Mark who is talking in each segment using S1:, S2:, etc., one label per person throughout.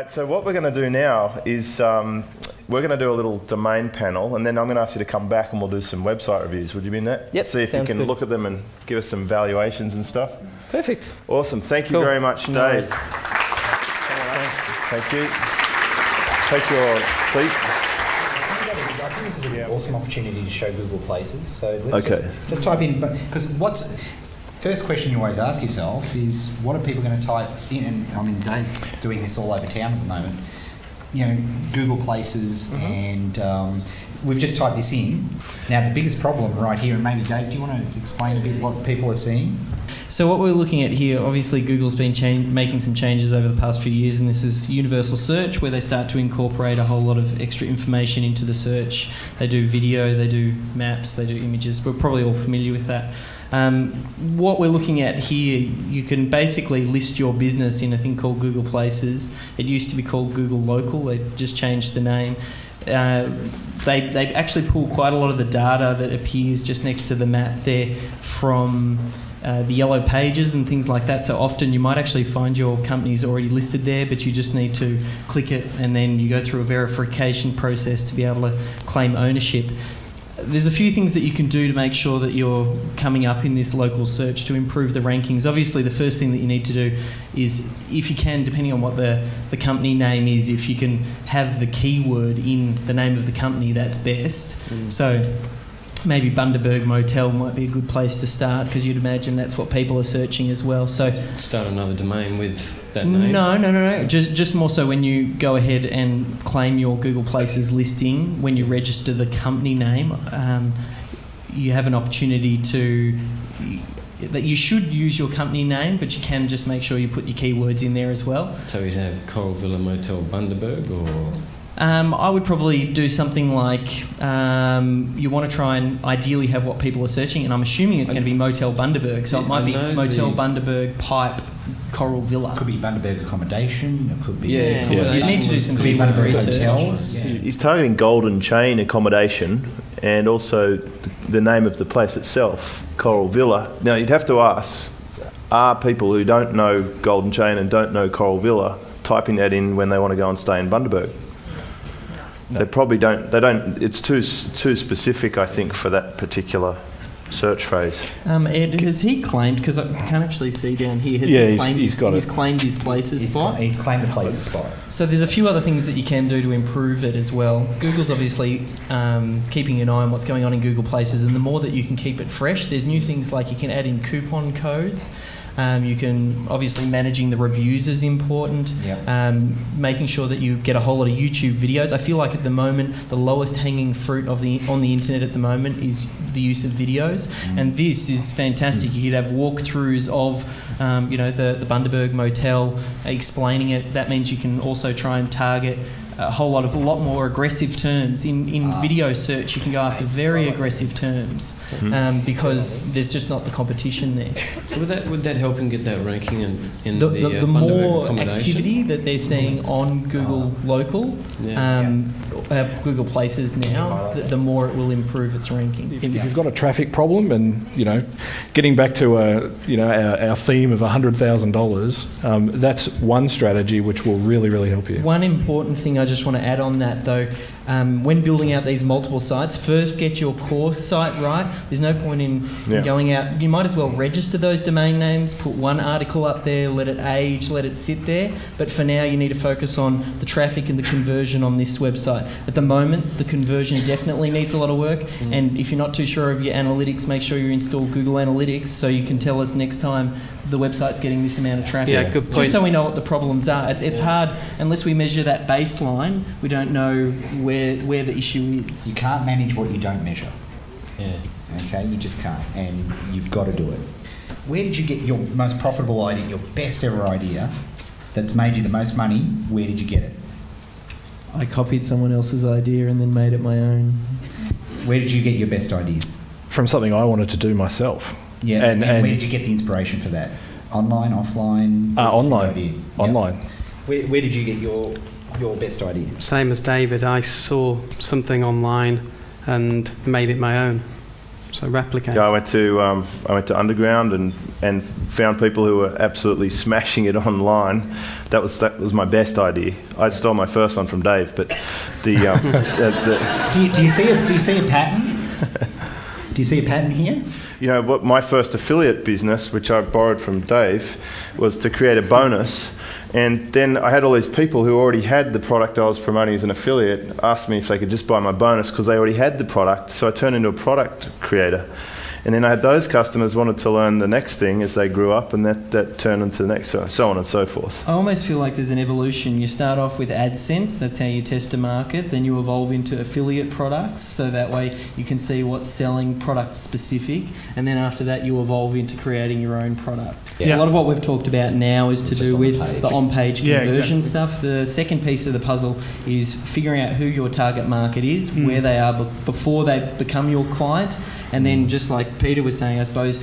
S1: Mate, so what we're going to do now is we're going to do a little domain panel, and then I'm going to ask you to come back and we'll do some website reviews. Would you be in that?
S2: Yep,
S1: see if you can look at them and give us some valuations and stuff.
S2: Perfect.
S1: Awesome. Thank you very much, Dave. Thank you. Take your seat.
S3: I think this is an awesome opportunity to show Google Places. So let's just type in, because first question you always ask yourself is, what are people going to type in? And I mean, Dave's doing this all over town at the moment. You know, Google Places, and we've just typed this in. Now, the biggest problem right here, and maybe Dave, do you want to explain a bit what people are seeing?
S4: So what we're looking at here, obviously Google's been making some changes over the past few years, and this is universal search, where they start to incorporate a whole lot of extra information into the search. They do video, they do maps, they do images. We're probably all familiar with that. What we're looking at here, you can basically list your business in a thing called Google Places. It used to be called Google Local. They just changed the name. They actually pull quite a lot of the data that appears just next to the map there from the yellow pages and things like that. So often you might actually find your company's already listed there, but you just need to click it and then you go through a verification process to be able to claim ownership. There's a few things that you can do to make sure that you're coming up in this local search to improve the rankings. Obviously, the first thing that you need to do is, if you can, depending on what the company name is, if you can have the keyword in the name of the company, that's best. So maybe Bundaberg Motel might be a good place to start, because you'd imagine that's what people are searching as well. So
S5: start another domain with that name?
S4: No. Just more so when you go ahead and claim your Google Places listing, when you register the company name, you have an opportunity that you should use your company name, but you can just make sure you put your keywords in there as well.
S5: So you'd have Coral Villa Motel Bundaberg, or...?
S4: I would probably do something like you want to try and ideally have what people are searching, and I'm assuming it's going to be Motel Bundaberg, so it might be Motel Bundaberg Pipe Coral Villa.
S3: It could be Bundaberg accommodation. It could be
S4: You need to do some keyword research.
S1: He's targeting Golden Chain accommodation and also the name of the place itself, Coral Villa. Now you'd have to ask, are people who don't know Golden Chain and don't know Coral Villa typing that in when they want to go and stay in Bundaberg? No. They probably don't. They don't. It's too specific, I think, for that particular search phrase.
S4: Ed, has he claimed? Because I can't actually see down here. He's claimed his Places spot.
S3: He's claimed the Places spot.
S4: So there's a few other things that you can do to improve it as well. Google's obviously keeping an eye on what's going on in Google Places, and the more that you can keep it fresh, there's new things like you can add in coupon codes. You can, obviously, managing the reviews is important. Yep. Making sure that you get a whole lot of YouTube videos. I feel like at the moment, the lowest hanging fruit on the internet at the moment is the use of videos, and this is fantastic. You could have walkthroughs of, the Bundaberg Motel, explaining it. That means you can also try and target a lot more aggressive terms. In video search, you can go after very aggressive terms because there's just not the competition there.
S5: So would that help him get that ranking in
S4: the more activity that they're seeing on Google Local, Google Places now, the more it will improve its ranking.
S6: If you've got a traffic problem, and getting back to our theme of $100,000, that's one strategy which will really, really help you.
S4: One important thing I just want to add on that, though, when building out these multiple sites, first get your core site right. There's no point in going out. You might as well register those domain names, put one article up there, let it age, let it sit there. But for now, you need to focus on the traffic and the conversion on this website. At the moment, the conversion definitely needs a lot of work. And if you're not too sure of your analytics, make sure you install Google Analytics so you can tell us next time the website's getting this amount of traffic.
S2: Yeah, good point.
S4: Just so we know what the problems are. It's hard, unless we measure that baseline, we don't know where the issue is.
S3: You can't manage what you don't measure.
S5: Yeah.
S3: Okay, you just can't, and you've got to do it. Where did you get your most profitable idea, your best ever idea that's made you the most money? Where did you get it?
S4: I copied someone else's idea and then made it my own.
S3: Where did you get your best idea?
S6: From something I wanted to do myself.
S3: Yeah, and where did you get the inspiration for that? Online, offline?
S6: Online. Online.
S3: Where did you get your best idea?
S2: Same as David, I saw something online and made it my own. So replicate.
S1: Yeah, I went to Underground and and found people who were absolutely smashing it online. That was my best idea. I stole my first one from Dave, but the
S3: Do you see a pattern? Do you see a pattern here?
S1: you know what, my first affiliate business, which I borrowed from Dave, was to create a bonus. And then I had all these people who already had the product I was promoting as an affiliate ask me if they could just buy my bonus because they already had the product. So I turned into a product creator. And then I had those customers wanted to learn the next thing as they grew up, and that turned into the next, so on and so forth.
S4: I almost feel like there's an evolution. You start off with AdSense, that's how you test a market, then you evolve into affiliate products, so that way you can see what's selling product specific, and then after that you evolve into creating your own product.
S3: Yeah.
S4: A lot of what we've talked about now is to
S3: Just
S4: do
S3: on the
S4: with
S3: page.
S4: the on-page conversion
S7: exactly.
S4: stuff. The second piece of the puzzle is figuring out who your target market is, where they are before they become your client, and then just like Peter was saying, I suppose,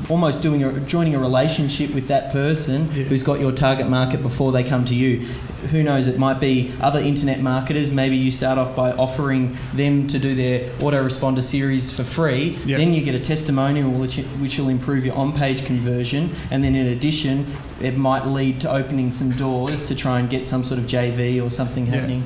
S4: almost joining a relationship with that person who's got your target market before they come to you. Who knows, it might be other internet marketers. Maybe you start off by offering them to do their autoresponder series for free.
S7: Yep.
S4: Then you get a testimonial which will improve your on-page conversion. And then in addition, it might lead to opening some doors to try and get some sort of JV or something happening.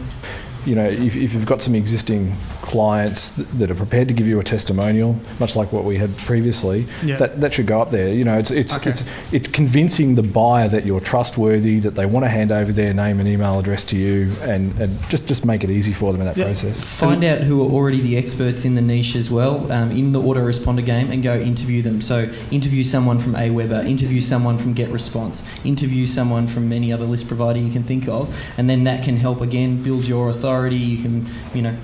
S6: You know, if you've got some existing clients that are prepared to give you a testimonial, much like what we had previously,
S7: Yeah.
S6: that should go up there. You know, it's
S7: Okay.
S6: it's convincing the buyer that you're trustworthy, that they want to hand over their name and email address to you, and just make it easy for them in that process.
S4: Find out who are already the experts in the niche as well, in the autoresponder game, and go interview them. So interview someone from Aweber, interview someone from GetResponse, interview someone from any other list provider you can think of, and then that can help again build your authority. You can,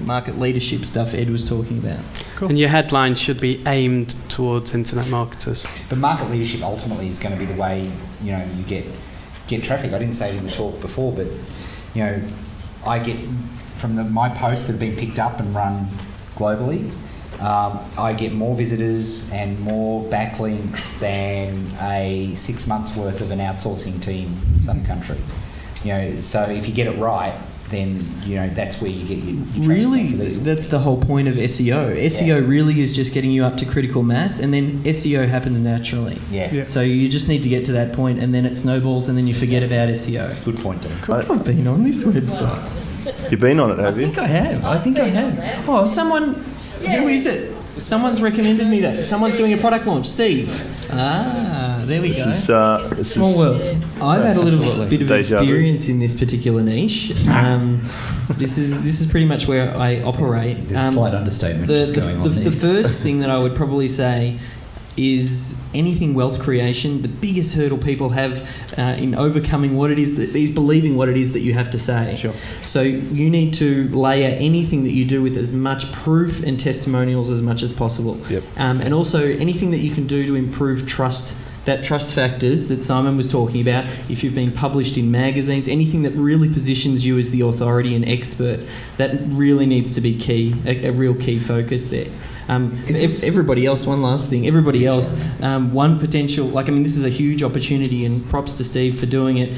S4: market leadership stuff Ed was talking about.
S7: Cool.
S2: And your headline should be aimed towards internet marketers.
S3: But market leadership ultimately is going to be the way you get traffic. I didn't say it in the talk before, but I get from my posts that have been picked up and run globally. I get more visitors and more backlinks than a 6 months worth of an outsourcing team in some country. So if you get it right, then that's where you get your traffic
S4: Really,
S3: for these.
S4: that's the whole point of SEO. SEO really is just getting you up to critical mass, and then SEO happens naturally.
S3: Yeah.
S4: So you just need to get to that point, and then it snowballs, and then you forget about SEO.
S3: Good point, Dave.
S4: I've been on this website.
S1: You've been on it, have you?
S4: I think I have. Oh, someone... Who is it? Someone's recommended me that. Someone's doing a product launch. Steve. There we go.
S1: This
S4: Small
S1: is
S4: world. I've had a little bit of
S1: Deja vu.
S4: experience in this particular niche. This is pretty much where I operate.
S3: There's a slight understatement just going on there.
S4: The first thing that I would probably say is anything wealth creation. The biggest hurdle people have in overcoming what it is that is believing what it is that you have to say.
S6: Sure.
S4: So you need to layer anything that you do with as much proof and testimonials as much as possible.
S6: Yep.
S4: And also anything that you can do to improve trust. That trust factors that Simon was talking about, if you've been published in magazines, anything that really positions you as the authority and expert, that really needs to be key, a real key focus there. Everybody else, one last thing, everybody else, one potential, this is a huge opportunity, and props to Steve for doing it,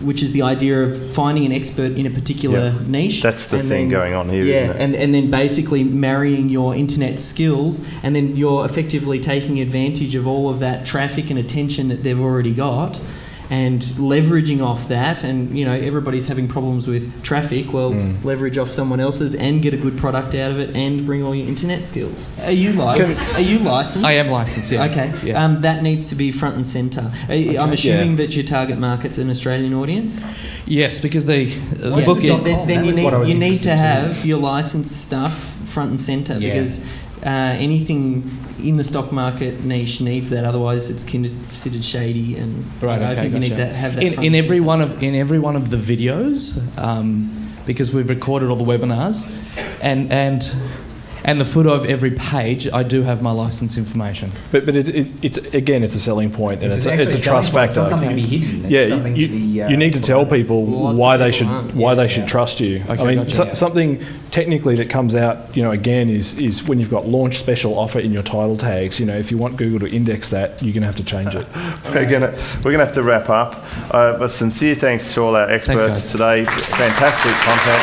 S4: which is the idea of finding an expert in a particular niche.
S1: That's the thing going on here, isn't it?
S4: And then basically marrying your internet skills, and then you're effectively taking advantage of all of that traffic and attention that they've already got, and leveraging off that. And everybody's having problems with traffic. Well, leverage off someone else's and get a good product out of it, and bring all your internet skills. Are you licensed?
S8: I am licensed, yeah.
S4: Okay.
S8: Yeah.
S4: That needs to be front and centre. I'm assuming that your target market's an Australian audience.
S8: Yes, because the book
S3: Yeah.
S8: is...
S4: Then
S3: was what I was
S4: you need
S3: interested
S4: to
S3: to
S4: have your licensed stuff front and centre, because anything in the stock market niche needs that. Otherwise, it's considered shady, and
S8: Right,
S4: I
S8: okay,
S4: think you need
S8: gotcha.
S4: to have that front
S8: in
S4: and
S8: every
S4: centre.
S8: in every one of the videos, because we've recorded all the webinars, and the footer of every page, I do have my license information.
S6: But it's again, it's a selling point, and it's
S3: actually
S6: a trust
S3: selling point. It's
S6: factor.
S3: not something to be hidden. It's
S6: Yeah,
S3: something
S6: you,
S3: to be,
S6: you need to tell people
S4: Lots
S6: why
S4: of
S6: they
S4: people
S6: should
S4: aren't.
S6: trust you.
S8: Okay,
S6: I mean,
S8: gotcha.
S6: something technically that comes out, again, is when you've got launch special offer in your title tags. If you want Google to index that, you're gonna have to change it.
S1: We're gonna have to wrap up. But sincere thanks to all our experts
S8: guys.
S1: today. Fantastic content.